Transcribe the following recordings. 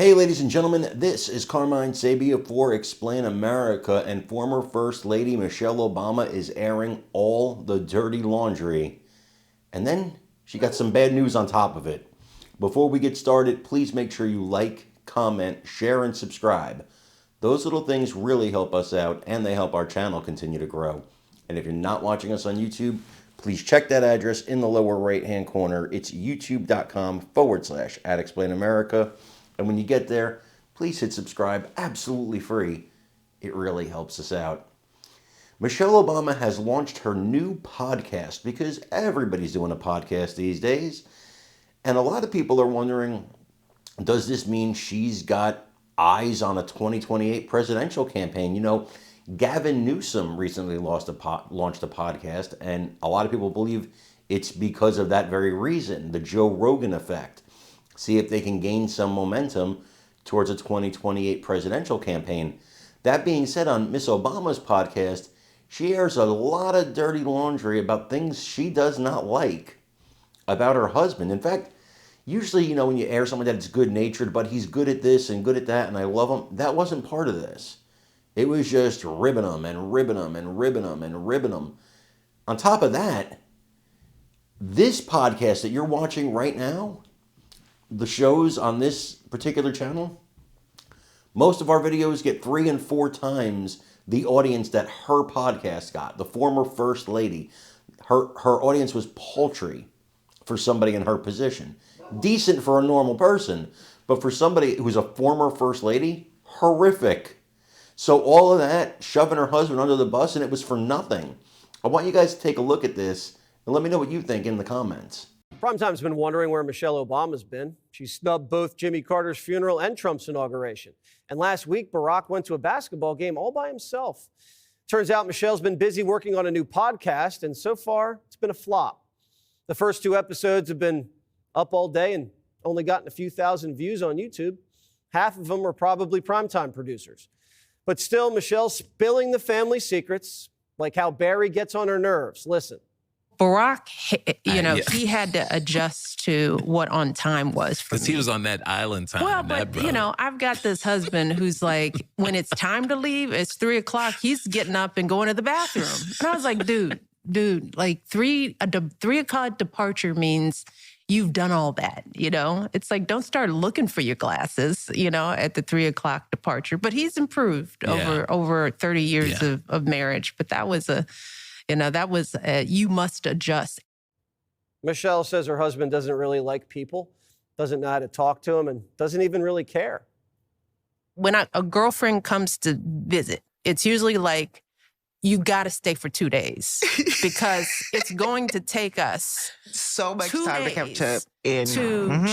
Hey, ladies and gentlemen, this is Carmine Sabia for Explain America, and former First Lady Michelle Obama is airing all the dirty laundry. And then she got some bad news on top of it. Before we get started, please make sure you like, comment, share, and subscribe. Those little things really help us out, and they help our channel continue to grow. And if you're not watching us on YouTube, please check that address in the lower right-hand corner. It's youtube.com/@explainamerica. And when you get there, please hit subscribe, absolutely free. It really helps us out. Michelle Obama has launched her new podcast because everybody's doing a podcast these days. And a lot of people are wondering, does this mean she's got eyes on a 2028 presidential campaign? You know, Gavin Newsom recently launched a podcast, and a lot of people believe it's because of that very reason, the Joe Rogan effect. See if they can gain some momentum towards a 2028 presidential campaign. That being said, on Miss Obama's podcast, she airs a lot of dirty laundry about things she does not like about her husband. In fact, usually, you know, when you air someone that's good-natured, but he's good at this and good at that, and I love him, that wasn't part of this. It was just ribbing him and ribbing him and ribbing him and ribbing him. On top of that, this podcast that you're watching right now, the shows on this particular channel, most of our videos get 3 and 4 times the audience that her podcast got. The former First Lady, her audience was paltry for somebody in her position. Decent for a normal person, but for somebody who's a former First Lady, horrific. So all of that, shoving her husband under the bus, and it was for nothing. I want you guys to take a look at this and let me know what you think in the comments. Primetime's been wondering where Michelle Obama's been. She snubbed both Jimmy Carter's funeral and Trump's inauguration. And last week, Barack went to a basketball game all by himself. Turns out Michelle's been busy working on a new podcast, and so far, it's been a flop. The first 2 episodes have been up all day and only gotten a few thousand views on YouTube. Half of them are probably primetime producers. But still, Michelle's spilling the family secrets, like how Barry gets on her nerves. Listen. Barack, he had to adjust to what on time was for me. Because he was on that island time. Well, but, I've got this husband who's like, when it's time to leave, it's 3 o'clock, he's getting up and going to the bathroom. And I was like, dude, like 3 o'clock departure means you've done all that, It's like, don't start looking for your glasses, at the 3 o'clock departure. But he's improved over 30 years of marriage. But that was you must adjust. Michelle says her husband doesn't really like people, doesn't know how to talk to him, and doesn't even really care. When a girlfriend comes to visit, it's usually like, you got to stay for 2 days because it's going to take us so much time to come to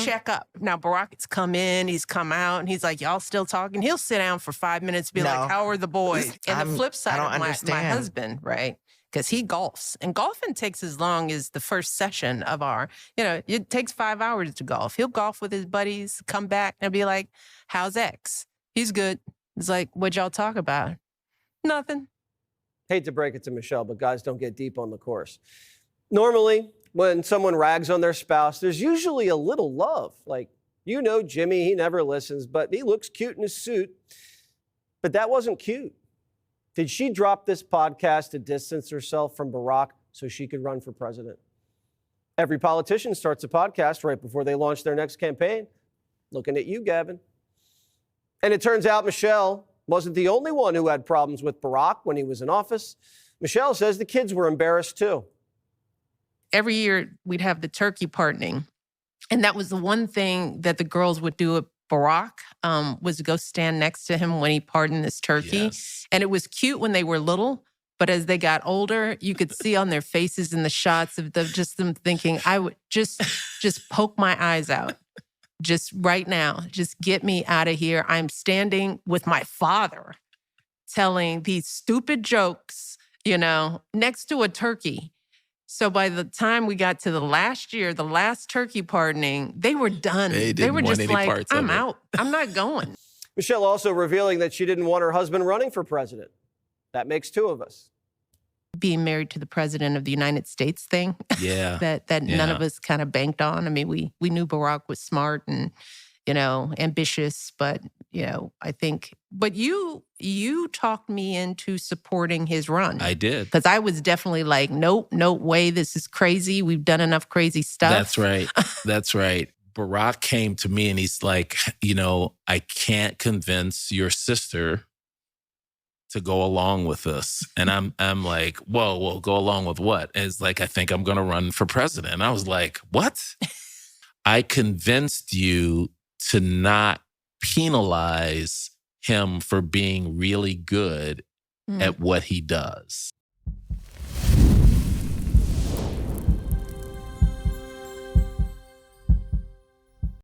check up. Now, Barack's come in, he's come out, and he's like, y'all still talking? He'll sit down for 5 minutes, be like, how are the boys? And the flip side of my husband, right? Because he golfs. And golfing takes as long as the first session of our, it takes 5 hours to golf. He'll golf with his buddies, come back, and be like, how's X? He's good. It's like, what'd y'all talk about? Nothing. Hate to break it to Michelle, but guys don't get deep on the course. Normally, when someone rags on their spouse, there's usually a little love. Like, Jimmy, he never listens, but he looks cute in his suit. But that wasn't cute. Did she drop this podcast to distance herself from Barack so she could run for president? Every politician starts a podcast right before they launch their next campaign. Looking at you, Gavin. And it turns out Michelle wasn't the only one who had problems with Barack when he was in office. Michelle says the kids were embarrassed too. Every year we'd have the turkey pardoning. And that was the one thing that the girls would do at Barack, was to go stand next to him when he pardoned this turkey. Yes. And it was cute when they were little, but as they got older, you could see on their faces in the shots of them thinking, I would just poke my eyes out. Just right now, just get me out of here. I'm standing with my father telling these stupid jokes, next to a turkey. So by the time we got to the last year, the last turkey pardoning, they were done. They were just like, I'm out. I'm not going. Michelle also revealing that she didn't want her husband running for president. That makes 2 of us. Being married to the president of the United States thing. Yeah. that none of us kind of banked on. I mean, we knew Barack was smart and, ambitious, but, I think, but you talked me into supporting his run. I did. Because I was definitely like, nope, no way, this is crazy. We've done enough crazy stuff. That's right. That's right. Barack came to me and he's like, I can't convince your sister to go along with this. And I'm like, whoa, go along with what? And it's like, I think I'm going to run for president. And I was like, what? I convinced you to not penalize him for being really good at what he does.